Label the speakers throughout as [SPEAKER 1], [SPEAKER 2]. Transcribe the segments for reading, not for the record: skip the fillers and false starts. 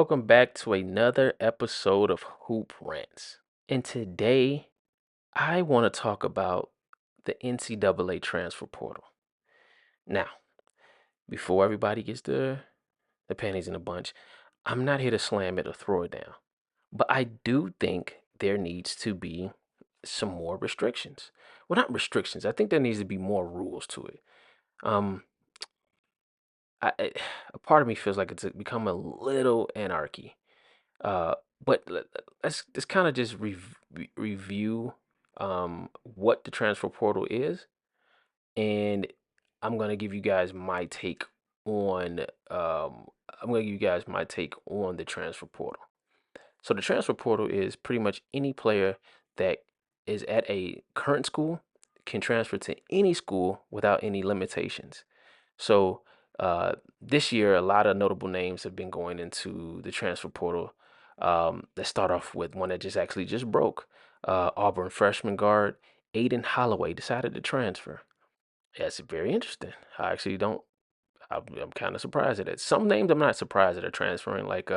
[SPEAKER 1] welcome back to another episode of Hoop Rants. And today, I want to talk about the NCAA transfer portal. Now, before everybody gets the panties in a bunch, I'm not here to slam it or throw it down. But I do think there needs to be some more restrictions. Well, not restrictions. I think there needs to be more rules to it. Um, a part of me feels like it's become a little anarchy. Uh, but let's kind of just review what the transfer portal is, and I'm gonna give you guys my take on I'm gonna give you guys my take on the transfer portal. So the transfer portal is pretty much any player that is at a current school can transfer to any school without any limitations. So this year, a lot of notable names have been going into the transfer portal. Let's start off with one that just broke. Auburn freshman guard Aiden Holloway decided to transfer. That's very interesting. I actually don't. I'm kind of surprised at it. Some names I'm not surprised that are transferring, like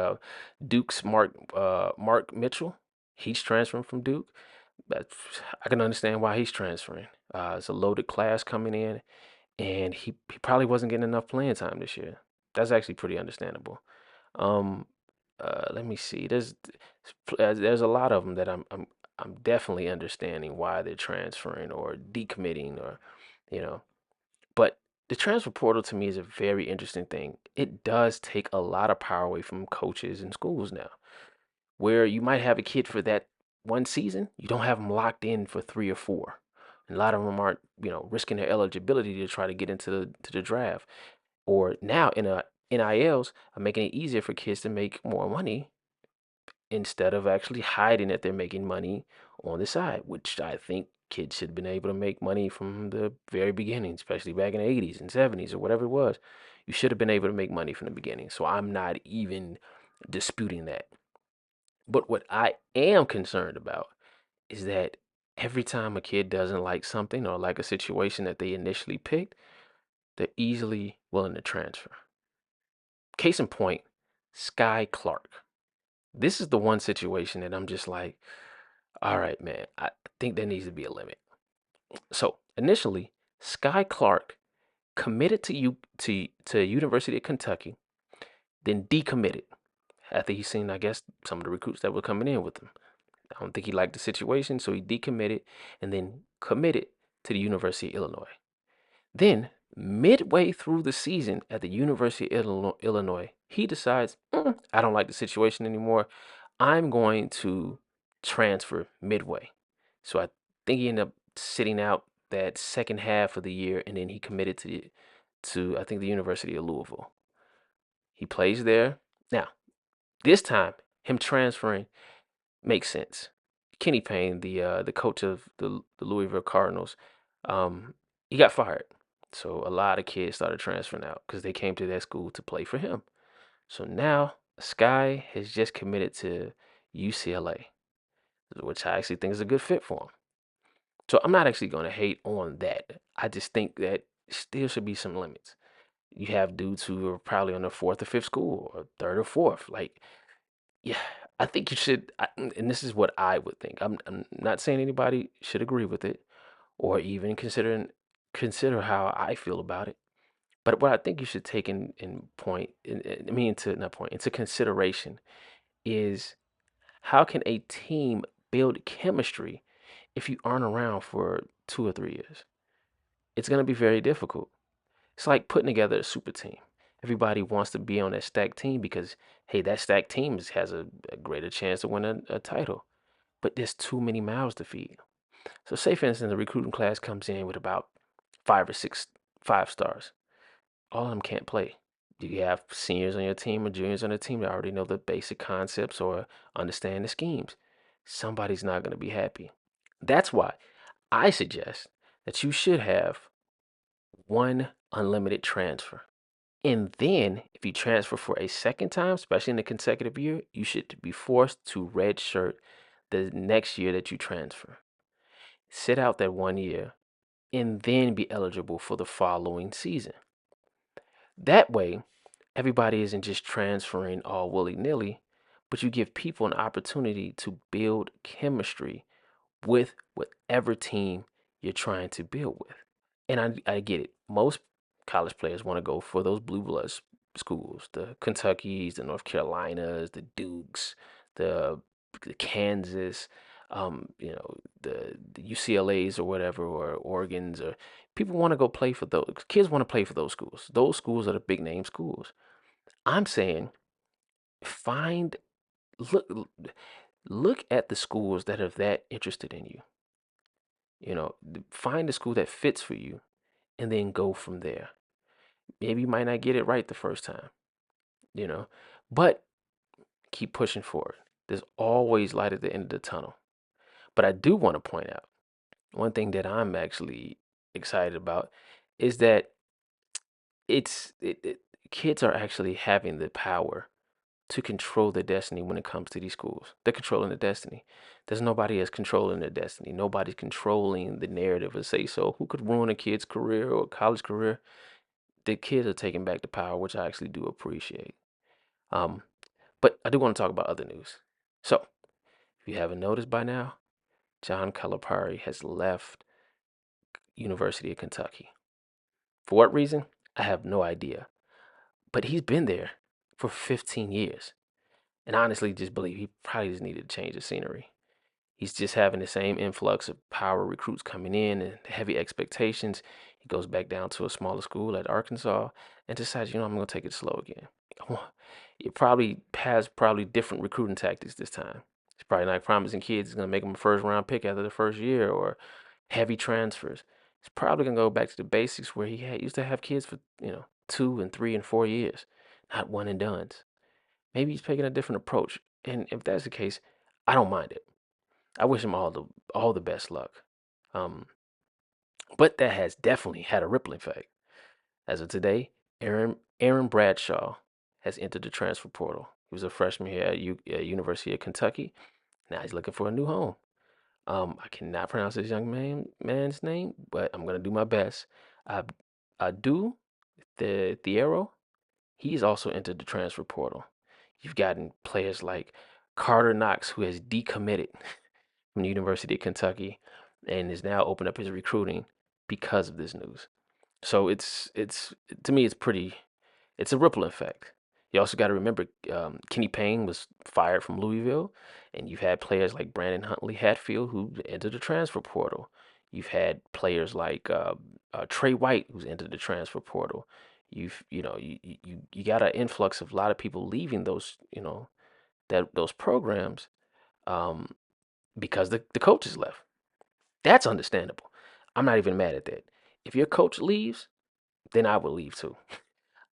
[SPEAKER 1] Duke's Mark Mitchell. He's transferring from Duke. But I can understand why he's transferring. It's a loaded class coming in, and he probably wasn't getting enough playing time this year. That's actually pretty understandable. Um, Let me see. There's a lot of them that I'm definitely understanding why they're transferring or decommitting or you know. But the transfer portal to me is a very interesting thing. It does take a lot of power away from coaches and schools now, where you might have a kid for that one season, you don't have them locked in for 3 or 4. And a lot of them aren't, risking their eligibility to try to get into the draft. Or now in a NILs are making it easier for kids to make more money instead of actually hiding that they're making money on the side, which I think kids should have been able to make money from the very beginning, especially back in the 80s and 70s or whatever it was. You should have been able to make money from the beginning. So I'm not even disputing that. But what I am concerned about is that every time a kid doesn't like something or like a situation that they initially picked, they're easily willing to transfer. Case in point, Sky Clark. This is the one situation that I'm just like, all right, man, I think there needs to be a limit. So initially, Sky Clark committed to University of Kentucky, then decommitted after he seen, I guess, some of the recruits that were coming in with him. I don't think he liked the situation, so he decommitted and then committed to the University of Illinois. Then, midway through the season at the University of Illinois, he decides, I don't like the situation anymore. I'm going to transfer midway. So I think he ended up sitting out that second half of the year, and then he committed to I think the University of Louisville. He plays there. Now, this time, him transferring makes sense. Kenny Payne, the coach of the Louisville Cardinals, um, he got fired. So a lot of kids started transferring out because they came to that school to play for him. So now Sky has just committed to UCLA, which I actually think is a good fit for him. So I'm not actually going to hate on that. I just think that still should be some limits. You have dudes who are probably on their fourth or fifth school or third or fourth. Like, yeah, I think you should, and this is what I would think. I'm not saying anybody should agree with it or even consider how I feel about it. But what I think you should take in point, I mean, into not point, into consideration is how can a team build chemistry if you aren't around for 2 or 3 years? It's going to be very difficult. It's like putting together a super team. Everybody wants to be on that stacked team because, hey, that stacked team has a greater chance to win a title. But there's too many mouths to feed. So, say for instance, the recruiting class comes in with about 5 or 6 5 stars. All of them can't play. Do you have seniors on your team or juniors on the team that already know the basic concepts or understand the schemes? Somebody's not going to be happy. That's why I suggest that you should have one unlimited transfer. And then, if you transfer for a second time, especially in a consecutive year, you should be forced to redshirt the next year that you transfer. Sit out that 1 year and then be eligible for the following season. That way, everybody isn't just transferring all willy-nilly, but you give people an opportunity to build chemistry with whatever team you're trying to build with. And I get it. Most college players want to go for those blue blood schools, the Kentuckys, the North Carolinas, the Dukes, the Kansas, the UCLA's or whatever, or Oregon's, or people want to go play for those. Kids want to play for those schools. Those schools are the big name schools. I'm saying find look look at the schools that are that interested in you. Find a school that fits for you and then go from there. Maybe you might not get it right the first time, you know, but keep pushing forward. There's always light at the end of the tunnel. But I do want to point out one thing that I'm actually excited about is that kids are actually having the power to control their destiny when it comes to these schools. They're controlling their destiny. There's nobody else controlling their destiny. Nobody's controlling the narrative of say so. Who could ruin a kid's career or college career? The kids are taking back the power, which I actually do appreciate. Um, but I do want to talk about other news. So, if you haven't noticed by now, John Calipari has left University of Kentucky. For what reason? I have no idea. But he's been there for 15 years. And I honestly just believe he probably just needed to change the scenery. He's just having the same influx of power recruits coming in and heavy expectations. He goes back down to a smaller school at Arkansas and decides, I'm going to take it slow again. It probably has different recruiting tactics this time. It's probably not promising kids. He's going to make them a first round pick after the first year or heavy transfers. He's probably going to go back to the basics where he used to have kids for, 2 and 3 and 4 years, not one and dones. Maybe he's taking a different approach. And if that's the case, I don't mind it. I wish him all the best luck. Um, but that has definitely had a ripple effect. As of today, Aaron Bradshaw has entered the transfer portal. He was a freshman here at University of Kentucky. Now he's looking for a new home. I cannot pronounce this young man's name, but I'm gonna do my best. I do the Thiero. He's also entered the transfer portal. You've gotten players like Carter Knox, who has decommitted from the University of Kentucky and is now opened up his recruiting because of this news. So it's to me it's a ripple effect. You also got to remember Kenny Payne was fired from Louisville, and you've had players like Brandon Huntley Hatfield who entered the transfer portal. You've had players like Trey White who's entered the transfer portal. You got an influx of a lot of people leaving those those programs um, because the coaches left. That's understandable. I'm not even mad at that. If your coach leaves, then I will leave too.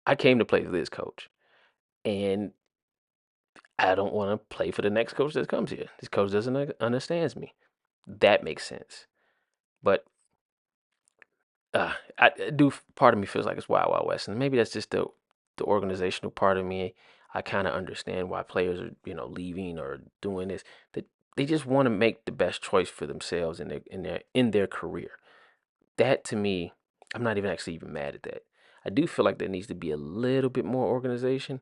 [SPEAKER 1] I came to play for this coach, and I don't want to play for the next coach that comes here. This coach doesn't understands me. That makes sense. But I do. Part of me feels like it's Wild Wild West, and maybe that's just the organizational part of me. I kind of understand why players are leaving or doing this. That they just want to make the best choice for themselves in their career. That to me, I'm not even mad at that. I do feel like there needs to be a little bit more organization,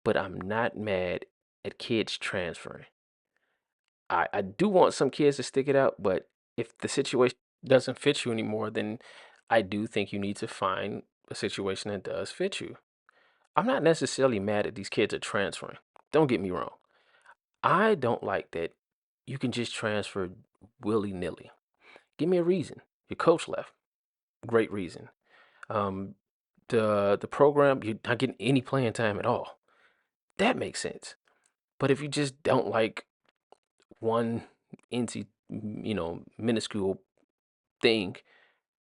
[SPEAKER 1] but I'm not mad at kids transferring. I do want some kids to stick it out, but if the situation doesn't fit you anymore, then I do think you need to find a situation that does fit you. I'm not necessarily mad at these kids are transferring. Don't get me wrong. I don't like that you can just transfer willy nilly. Give me a reason. Your coach left. Great reason. Um, the program, you're not getting any playing time at all. That makes sense. But if you just don't like one NC, minuscule thing,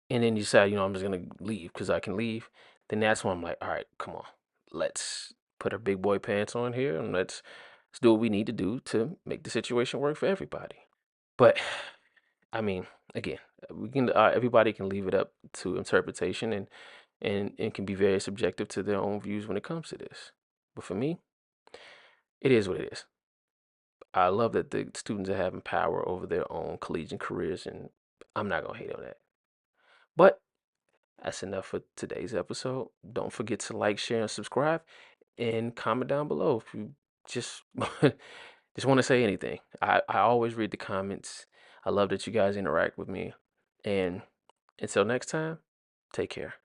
[SPEAKER 1] and then you decide, I'm just gonna leave because I can leave, then that's when I'm like, all right, come on, let's put our big boy pants on here and let's do what we need to do to make the situation work for everybody. But I mean, again, we can everybody can leave it up to interpretation and can be very subjective to their own views when it comes to this. But for me, it is what it is. I love that the students are having power over their own collegiate careers, and I'm not gonna hate on that. But That's enough for today's episode. Don't forget to like, share, and subscribe, and comment down below if you just just want to say anything. I always read the comments. I love that you guys interact with me. And until next time, take care.